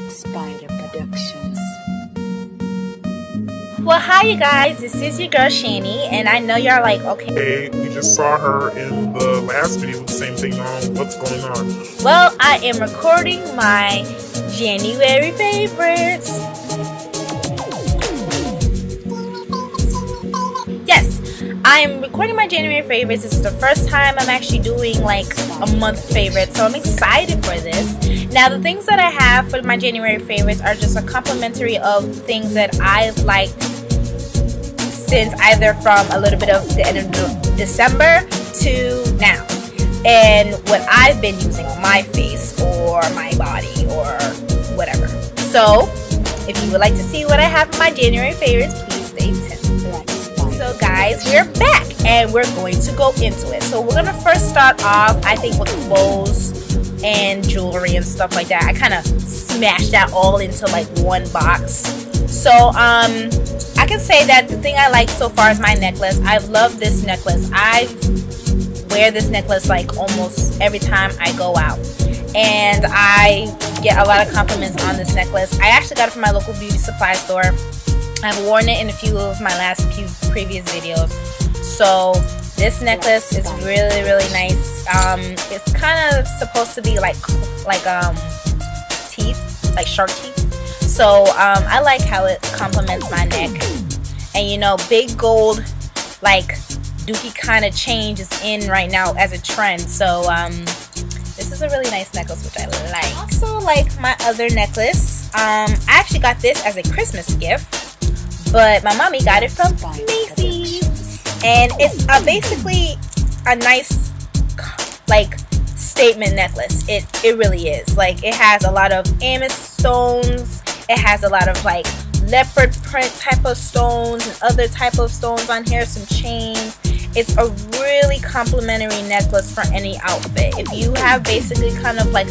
Spider Productions. Well, hi you guys, this is your girl Shani, and I know y'all like, okay. Hey, we just saw her in the last video with the same thing on. What's going on? Well, I am recording my January favorites. Yes, I am recording my January favorites. This is the first time I'm actually doing like a month favorite, so I'm excited for this. Now, the things that I have for my January favorites are just a complimentary of things that I've liked since either from a little bit of the end of December to now, and what I've been using on my face or my body or whatever. So, if you would like to see what I have in my January favorites, please stay tuned. So guys, we're back and we're going to go into it. So we're going to first start off, I think, with clothes and jewelry and stuff like that. I kind of smashed that all into like one box. So I can say that the thing I like so far is my necklace. I love this necklace. I wear this necklace like almost every time I go out, and I get a lot of compliments on this necklace. I actually got it from my local beauty supply store. I've worn it in a few of my few previous videos. So this necklace is really, really nice. It's kind of supposed to be like teeth, like shark teeth. So I like how it complements my neck. And you know, big gold like dookie kind of change is in right now as a trend. So this is a really nice necklace, which I like. I also like my other necklace. I actually got this as a Christmas gift, but my mommy got it from Macy's, and it's basically a nice like statement necklace. It really is. Like, it has a lot of amethyst stones, it has a lot of like leopard print type of stones and other type of stones on here, some chains. It's a really complimentary necklace for any outfit. If you have basically kind of like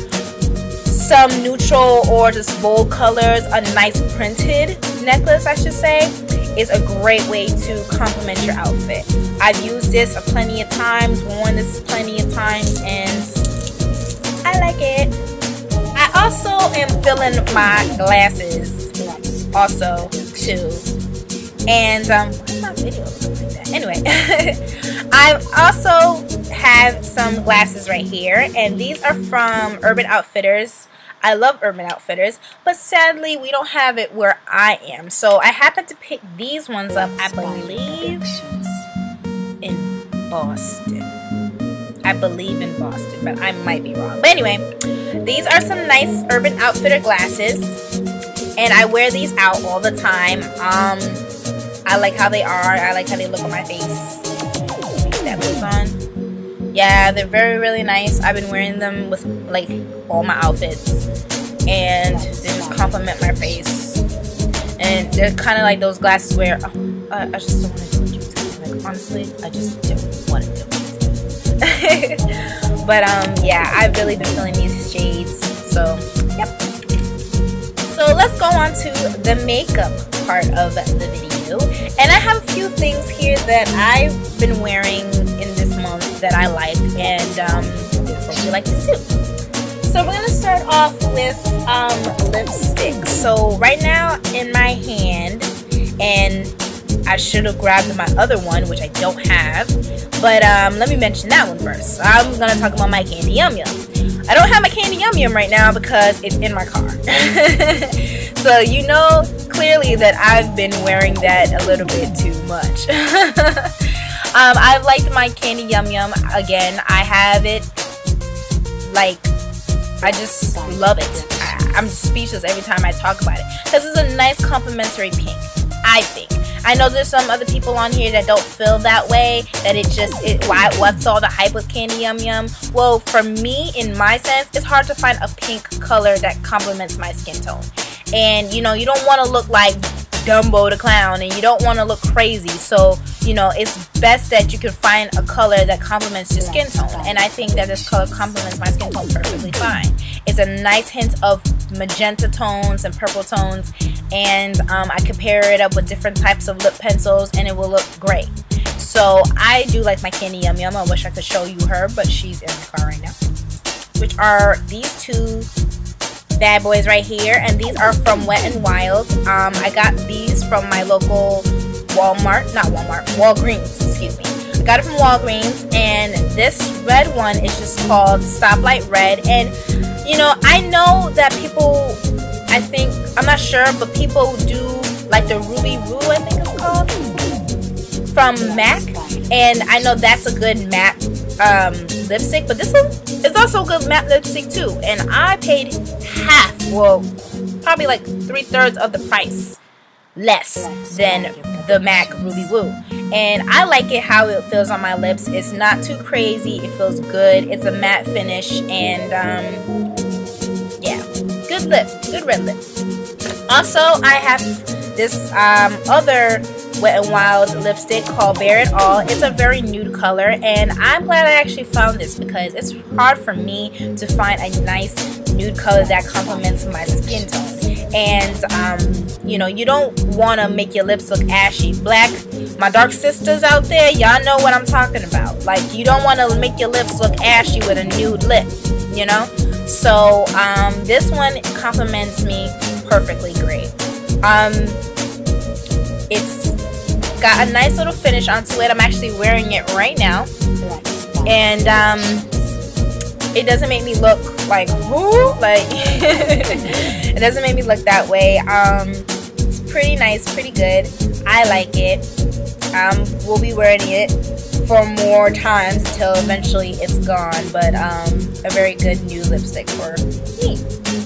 some neutral or just bold colors, a nice printed necklace, I should say, is a great way to complement your outfit. I've used this plenty of times, worn this plenty of times, and I like it. I also am filling my glasses also too, and why is my video looking like that? Anyway, I also have some glasses right here, and these are from Urban Outfitters. I love Urban Outfitters, but sadly we don't have it where I am. So I happened to pick these ones up, I believe, in Boston. I believe in Boston, but I might be wrong. But anyway, these are some nice Urban Outfitter glasses, and I wear these out all the time. I like how they are. I like how they look on my face. That goes on. Yeah, they're really nice. I've been wearing them with like all my outfits, and they just complement my face. And they're kind of like those glasses where I just don't want to do what you do. Like, honestly, I just don't want to do it. But yeah, I've really been feeling these shades. So yep. So let's go on to the makeup part of the video, and I have a few things here that I've been wearing in this month that I like, and what you like to do. So we're gonna start off with lipstick. So right now in my hand, and I should have grabbed my other one, which I don't have, but let me mention that one first. I'm gonna talk about my Candy Yum Yum. I don't have my Candy Yum Yum right now because it's in my car. So you know clearly that I've been wearing that a little bit too much. I've liked my Candy Yum Yum. Again, I have it. Like, I just love it. I'm speechless every time I talk about it, because it's a nice complimentary pink, I think. I know there's some other people on here that don't feel that way, that what's all the hype with Candy Yum Yum? Well, for me, in my sense, it's hard to find a pink color that complements my skin tone. And you know, you don't want to look like Dumbo the Clown, and you don't want to look crazy. So you know, it's best that you can find a color that complements your skin tone, and I think that this color complements my skin tone perfectly fine. It's a nice hint of magenta tones and purple tones, and I can pair it up with different types of lip pencils and it will look great. So I do like my Candy Yum Yum. I wish I could show you her, but she's in the car right now. Which are these two bad boys right here, and these are from Wet n Wild. I got these from my local Walgreens, excuse me. I got it from Walgreens, and this red one is just called Stoplight Red. And you know, I know that people, I'm not sure, but people do like the Ruby Roo, I think it's called, from MAC, and I know that's a good matte lipstick, but this one is also a good matte lipstick too, and I paid half, well, probably like 3/3 of the price less than the MAC Ruby Woo. And I like it how it feels on my lips. It's not too crazy, it feels good, it's a matte finish, and yeah, good lip, good red lip. Also, I have this other Wet n Wild lipstick called Bare It All. It's a very nude color, and I'm glad I actually found this because it's hard for me to find a nice nude color that complements my skin tone. And you know, you don't want to make your lips look ashy. My dark sisters out there, y'all know what I'm talking about. Like, you don't want to make your lips look ashy with a nude lip, you know. So this one complements me perfectly great. It's got a nice little finish onto it. I'm actually wearing it right now, and it doesn't make me look like whoo, like it doesn't make me look that way. It's pretty nice, pretty good. I like it. We'll be wearing it for more times until eventually it's gone, but a very good new lipstick for me.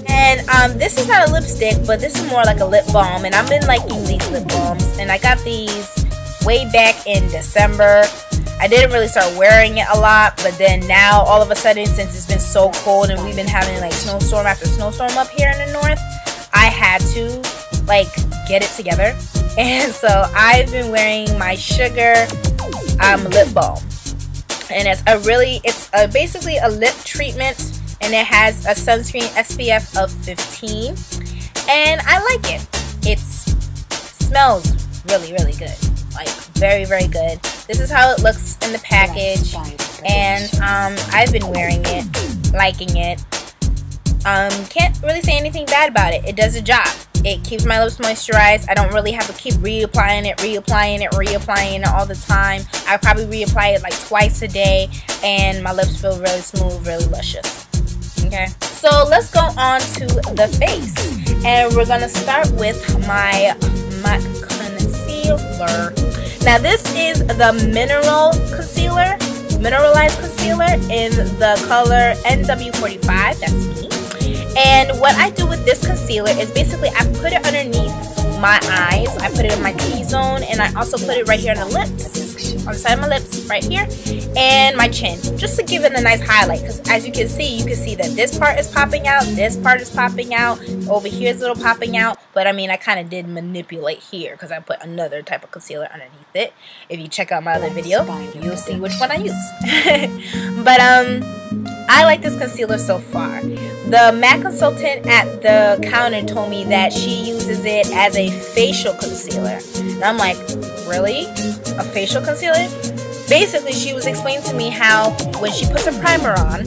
And this is not a lipstick, but this is more like a lip balm, and I've been liking these lip balms, and I got these way back in December. I didn't really start wearing it a lot, but then now all of a sudden, since it's been so cold and we've been having like snowstorm after snowstorm up here in the north, I had to like get it together. And so I've been wearing my Sugar lip balm, and it's basically a lip treatment, and it has a sunscreen SPF of 15, and I like it. It smells really, really good, like very, very good. This is how it looks in the package, and I've been wearing it, liking it. Can't really say anything bad about it. It does the job. It keeps my lips moisturized. I don't really have to keep reapplying it all the time. I probably reapply it like twice a day, and my lips feel really smooth, really luscious. Okay, so let's go on to the face, and we're gonna start with my MAC concealer. Now this is the mineralized concealer in the color NW45. That's me. And what I do with this concealer is basically I put it underneath my eyes, I put it in my T-zone, and I also put it right here on the lips, on the side of my lips, right here, and my chin, just to give it a nice highlight. Because as you can see that this part is popping out, this part is popping out, over here is a little popping out, but I mean, I kind of did manipulate here because I put another type of concealer underneath it. If you check out my other video, you'll see which one I use. But I like this concealer so far. The MAC consultant at the counter told me that she uses it as a facial concealer. And I'm like, really? A facial concealer? Basically, she was explaining to me how when she puts a primer on,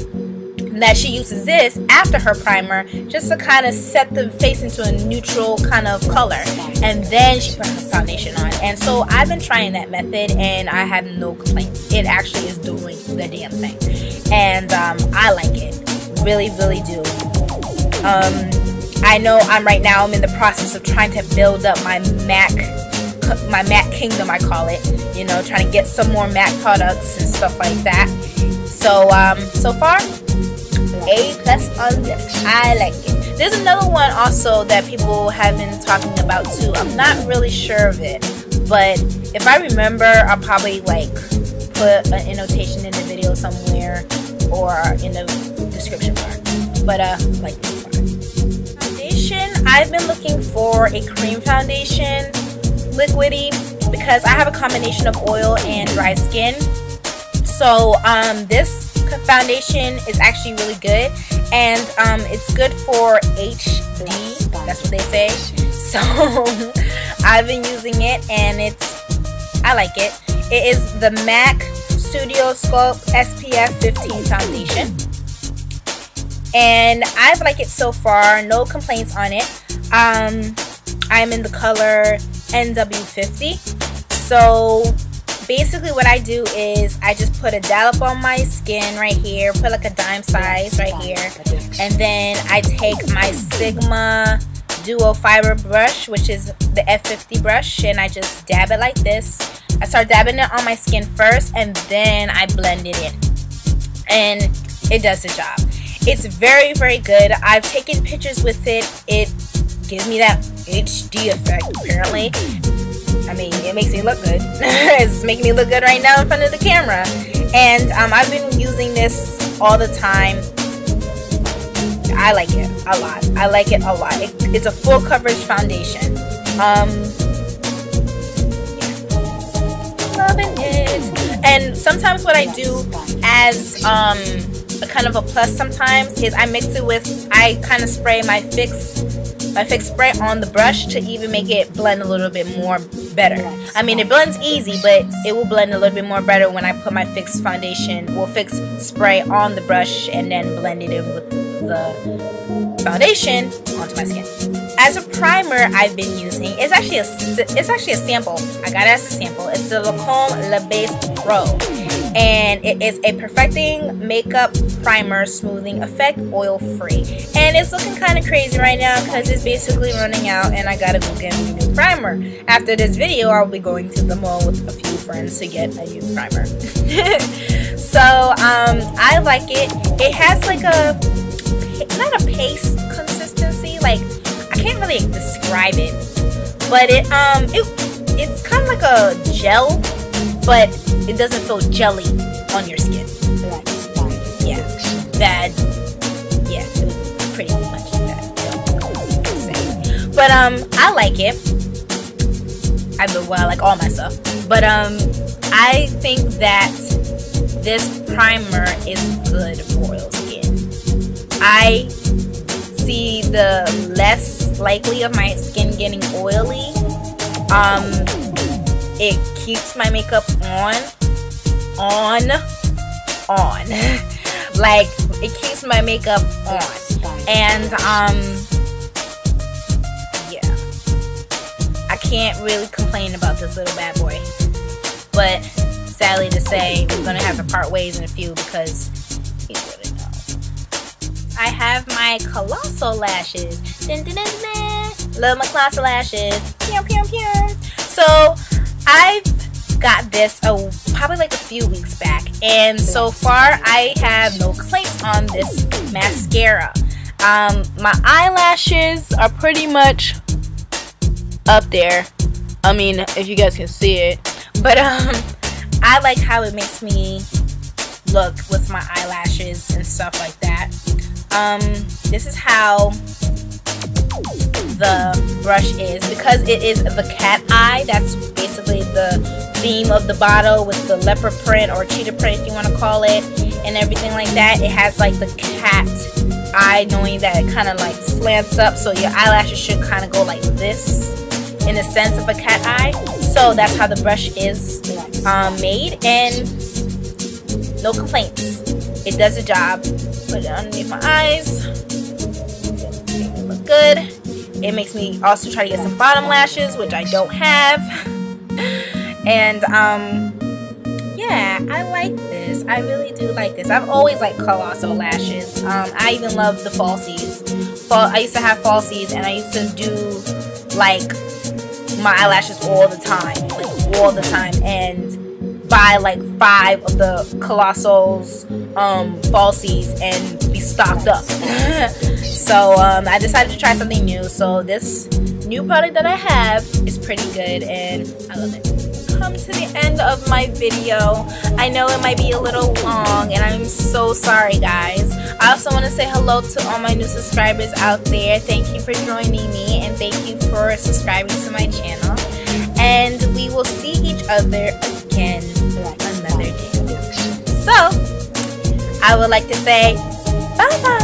that she uses this after her primer just to kind of set the face into a neutral kind of color, and then she puts her foundation on. And so I've been trying that method, and I have no complaints. It actually is doing the damn thing, and I like it, really, really do. I know I'm in the process of trying to build up my MAC kingdom, I call it, you know, trying to get some more MAC products and stuff like that. So so far, A+ on this. I like it. There's another one also that people have been talking about too. I'm not really sure of it, but if I remember, I'll probably like put an annotation in the video somewhere or in the description bar. But like this part. Foundation. I've been looking for a cream foundation, liquidy, because I have a combination of oil and dry skin. So this foundation is actually really good, and it's good for HD, that's what they say. So I've been using it, and I like it. It is the MAC Studio Sculpt SPF 15 foundation, and I like it so far. No complaints on it. I'm in the color NW50. So basically what I do is I just put a dollop on my skin right here, put like a dime size right here, and then I take my Sigma Duo Fiber brush, which is the F50 brush, and I just dab it like this. I start dabbing it on my skin first, and then I blend it in, and it does the job. It's very, very good. I've taken pictures with it. It gives me that HD effect, apparently. I mean, it makes me look good. It's making me look good right now in front of the camera. And I've been using this all the time. I like it a lot. I like it a lot. It's a full coverage foundation. Yeah. Loving it. And sometimes what I do as a kind of a plus sometimes is I mix it with, I kind of spray my fix spray on the brush to even make it blend a little bit more better. I mean, it blends easy, but it will blend a little bit more better when I put my fix foundation, well, fix spray on the brush and then blend it in with the foundation onto my skin. As a primer, I've been using, it's actually a sample. I got it as a sample. It's the Lancome Le Base Pro, and it is a perfecting makeup primer smoothing effect, oil free, and it's looking kind of crazy right now because it's basically running out and I gotta go get a new primer. After this video, I'll be going to the mall with a few friends to get a new primer. So I like it. It has like a, not a paste consistency, like I can't really describe it, but it's kind of like a gel, but it doesn't feel jelly on your skin. Yeah, that, yeah, pretty much that. But I like it. I like all my stuff. But I think that this primer is good for oil skin. I see the less likely of my skin getting oily. It keeps my makeup on. Like, it keeps my makeup on. And yeah, I can't really complain about this little bad boy. But sadly to say, we're gonna have to part ways in a few because he wouldn't know. I have my Colossal lashes. Dun, dun, dun, dun. Love my Colossal lashes. Pew, pew, pew. So I've got this probably like a few weeks back, and so far I have no complaints on this mascara. My eyelashes are pretty much up there. I mean, if you guys can see it, but I like how it makes me look with my eyelashes and stuff like that. This is how the brush is, because it is the cat eye. That's basically the theme of the bottle, with the leopard print or cheetah print if you want to call it, and everything like that. It has like the cat eye, knowing that it kind of like slants up, so your eyelashes should kind of go like this in the sense of a cat eye. So that's how the brush is made, and no complaints. It does the job. Put it underneath my eyes. Make it look good. It makes me also try to get some bottom lashes, which I don't have. And yeah, I like this. I really do like this. I've always liked Colossal lashes. I even love the falsies. I used to have falsies, and I used to do like my eyelashes all the time, and buy like 5 of the Colossals falsies and be stocked up. So I decided to try something new. So this new product that I have is pretty good, and I love it. Come to the end of my video. I know it might be a little long, and I'm so sorry, guys. I also want to say hello to all my new subscribers out there. Thank you for joining me, and thank you for subscribing to my channel. And we will see each other again another day. So I would like to say bye bye.